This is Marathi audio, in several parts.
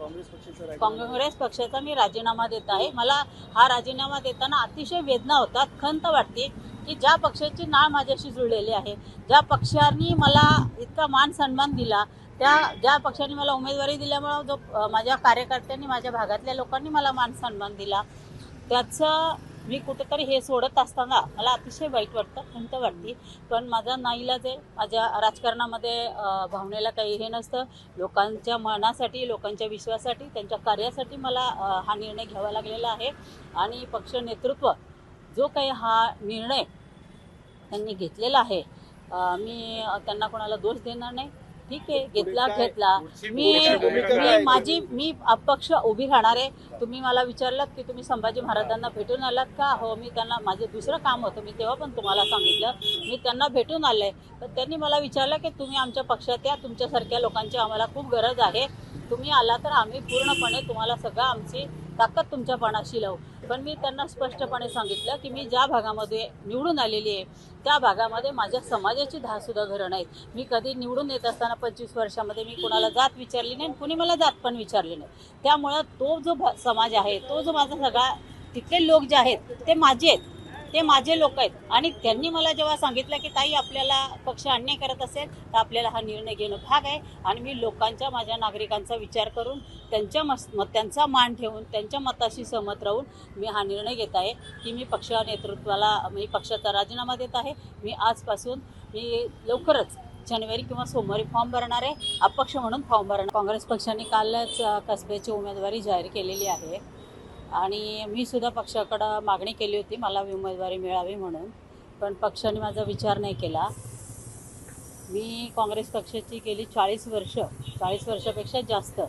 काँग्रेस पक्षाचा मी राजीनामा देत आहे। मला हा राजीनामा देताना अतिशय वेदना होतात, खंत वाटते की ज्या पक्षाची नाळ माझ्याशी जुळलेली आहे, ज्या पक्षाने मला इतका मान सन्मान दिला, ज्या पक्षाने मला उमेदवारी दिल्यामुळे जो माझ्या कार्यकर्त्यांनी, माझ्या भागातल्या लोकांनी मला मान सन्मान दिला, त्याचं मी कुठेतरी हे सोडत असताना मला अतिशय वाईट वाटतं, खंत वाटते। पण माझा नाईलाज आहे। माझ्या राजकारणामध्ये भावनेला काही हे नसतं। लोकांच्या मनासाठी, लोकांच्या विश्वासासाठी, त्यांच्या कार्यासाठी मला हा निर्णय घ्यावा लागलेला आहे। आणि पक्ष नेतृत्व जो काही हा निर्णय त्यांनी घेतलेला आहे, मी त्यांना कोणाला दोष देणार नाही। ठीक आहे, घेतला। मी अपक्ष उभी राहणार आहे। तुम्ही मला विचारलात की तुम्ही संभाजी महाराजांना भेटून आलात का? हो, मी त्यांना, माझं दुसरं काम होतं, मी तेव्हा पण तुम्हाला सांगितलं, मी त्यांना भेटून आले। पण त्यांनी मला विचारलं की तुम्ही आमच्या पक्षात या, तुमच्यासारख्या लोकांची आम्हाला खूप गरज आहे, तुम्ही आला तर आम्ही पूर्णपणे तुम्हाला सगळं आमची ताकद तुमच्या पणाशी लावू। पण मी त्यांना स्पष्टपणे सांगितलं की मी ज्या भागामध्ये निवडून आलेली आहे त्या भागामध्ये माझ्या समाजाची 10 सुद्धा घरं नाहीत। मी कधी निवडून येत असताना 25 वर्षामध्ये मी कोणाला जात विचारली नाही, कुणी मला जात पण विचारली नाही। त्यामुळं तो जो समाज आहे, तो जो माझा सगळा, तिथले लोक जे आहेत ते माझे आहेत, ते माझे लोक आहेत। आणि त्यांनी मला जेव्हा सांगितलं की ताई आपल्याला पक्ष अन्याय करत असेल तर आपल्याला हा निर्णय घेणं भाग आहे, आणि मी लोकांच्या, माझ्या नागरिकांचा विचार करून, त्यांचा मान ठेवून, त्यांच्या मताशी सहमत राहून मी हा निर्णय घेत आहे की मी पक्ष नेतृत्वाला, मी पक्षाचा राजीनामा देत आहे। मी आजपासून, मी लवकरच जानेवारी किंवा सोमवारी फॉर्म भरणार आहे, अपक्ष म्हणून फॉर्म भरणार। काँग्रेस पक्षाने कालच कसब्याची उमेदवारी जाहीर केलेली आहे आणि मी सुद्धा पक्षाकडं मागणी केली होती मला उमेदवारी मिळावी म्हणून, पण पक्षाने माझा विचार नाही केला। मी काँग्रेस पक्षाची गेली 40 वर्षापेक्षा जास्त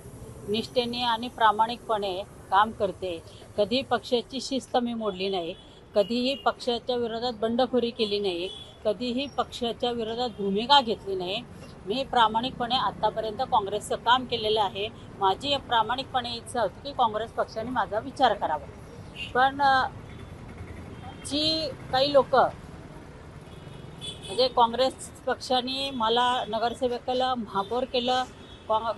निष्ठेने आणि प्रामाणिकपणे काम करते। कधी पक्षाची शिस्त मी मोडली नाही, कधीही पक्षाच्या विरोधात बंडखोरी केली नाही, कधीही पक्षाच्या विरोधात भूमिका घेतली नाही। मी प्रामाणिकपणे आत्तापर्यंत काँग्रेसचं काम केलेलं आहे। माझी प्रामाणिकपणे इच्छा होती की काँग्रेस पक्षाने माझा विचार करावा, पण जी काही लोक, म्हणजे काँग्रेस पक्षाने मला नगरसेवक केलं, महापौर केलं,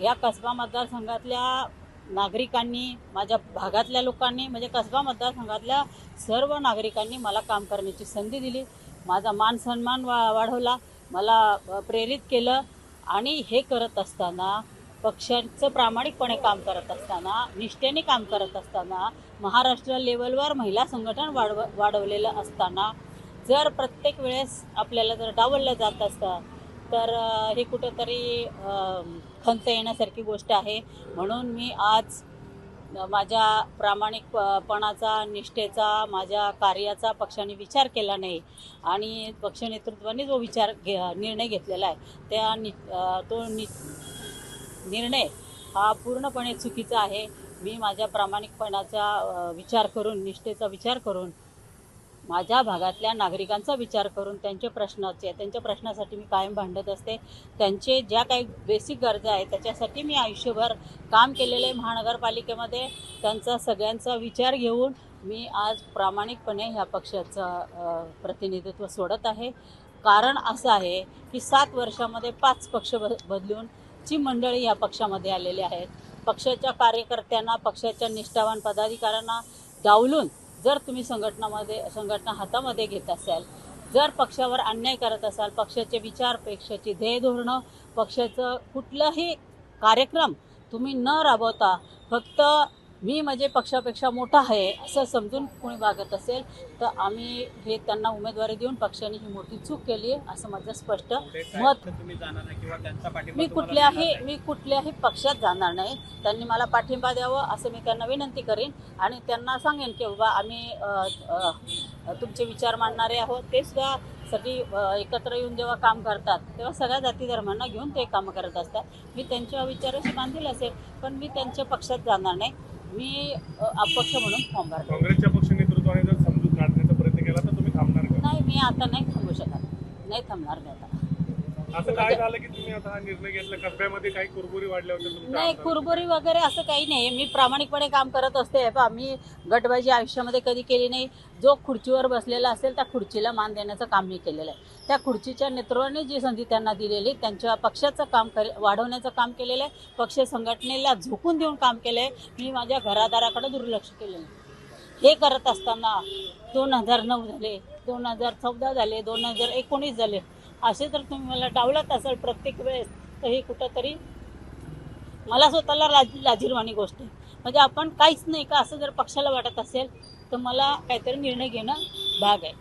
या कसबा मतदारसंघातल्या नागरिकांनी, माझ्या भागातल्या लोकांनी, म्हणजे कसबा मतदारसंघातल्या सर्व नागरिकांनी मला काम करण्याची संधी दिली, माझा मान सन्मान वाढवला, मला प्रेरित केलं। आणि हे करत असताना, पक्षाचं प्रामाणिकपणे काम करत असताना, निष्ठेने काम करत असताना, महाराष्ट्र लेवलवर महिला संघटन वाढवलेलं असताना, जर प्रत्येक वेळेस आपल्याला जर डावललं जात असतं तर हे कुठेतरी खंत येण्यासारखी गोष्ट आहे। म्हणून मी आज माझ्या प्रामाणिकपणाचा, निष्ठेचा, माझ्या कार्याचा पक्षाने विचार केला नाही, आणि पक्ष नेतृत्वाने जो निर्णय घेतलेला आहे तो निर्णय हा पूर्णपणे चुकीचा आहे। मी माझ्या प्रामाणिकपणाचा विचार करून, निष्ठेचा विचार करून, माझ्या भागातल्या नागरिकांचा विचार करून, त्यांच्या प्रश्नासाठी मी कायम भांडत असते। त्यांचे ज्या काही बेसिक गरजा आहेत त्याच्यासाठी मी आयुष्यभर काम केलेलं आहे महानगरपालिकेमध्ये। त्यांचा सगळ्यांचा विचार घेऊन मी आज प्रामाणिकपणे ह्या पक्षाचं प्रतिनिधित्व सोडत आहे। कारण असं आहे की 7 वर्षामध्ये 5 पक्ष बदलून जी मंडळी या पक्षामध्ये आलेली आहेत, पक्षाच्या कार्यकर्त्यांना, पक्षाच्या निष्ठावान पदाधिकाऱ्यांना डावलून जर तुम्ही संघटना हातामध्ये घेत असाल, जर पक्षावर अन्याय करत असाल, पक्षाचे विचार, पक्षाची ध्येय धोरणं, पक्षाचं कुठलाही कार्यक्रम तुम्ही न राबवता फक्त मी म्हणजे पक्षापेक्षा मोठा आहे असं समजून कोणी वागत असेल तर आम्ही हे त्यांना उमेदवारी देऊन पक्षाने ही मोठी चूक केली आहे असं माझं स्पष्ट मत। मी कुठल्याही पक्षात जाणार नाही। त्यांनी मला पाठिंबा द्यावं असं मी त्यांना विनंती करेन, आणि त्यांना सांगेन की बाबा आम्ही तुमचे विचार मांडणारे आहोत। ते सुद्धा सगळी एकत्र येऊन जेव्हा काम करतात तेव्हा सगळ्या जाती धर्मांना घेऊन ते काम करत असतात। मी त्यांच्या विचाराशी बांधील असेल, पण मी त्यांच्या पक्षात जाणार नाही। मी अपक्ष म्हणून फॉर्म भरणार। काँग्रेसच्या पक्ष नेतृत्वाने जर समजूत काढण्याचा प्रयत्न केला तर तुम्ही थांबणार का? नाही, मी आता नाही थांबू शकत, नाही थांबणार मी आता। असं काय झालं की तुम्ही आता हा निर्णय घेतला? कसब्यामध्ये काही कुरबुरी वाढल्या होत्या तुमच्या नाही, आमदारांच्या? कुरबुरी वगैरे असं काही नाही. मी प्रामाणिकपणे काम करत असते. मी गटबाजी आयुष्यामध्ये कधी केली नाही. जो खुर्चीवर बसलेला असेल त्या खुर्चीला मान देण्याचं काम मी केलेलं आहे. त्या खुर्चीच्या नेतृत्वाने जी संधी त्यांना दिलेली, त्यांच्या पक्षाचं काम वाढवण्याचं काम केलेलं आहे. पक्ष संघटनेला झोकून देऊन काम केलं आहे. मी माझ्या घरादाराकडे दुर्लक्ष केलेलं आहे. हे करत असताना 2009 झाले, 2014 झाले, 2019 झाले. असे जर तुम्ही मला डावलत असाल प्रत्येक वेळेस, तर हे कुठंतरी मला स्वतःला लाजिरवाणी गोष्ट आहे. म्हणजे आपण काहीच नाही का असं जर पक्षाला वाटत असेल तर मला काहीतरी निर्णय घेणं भाग आहे.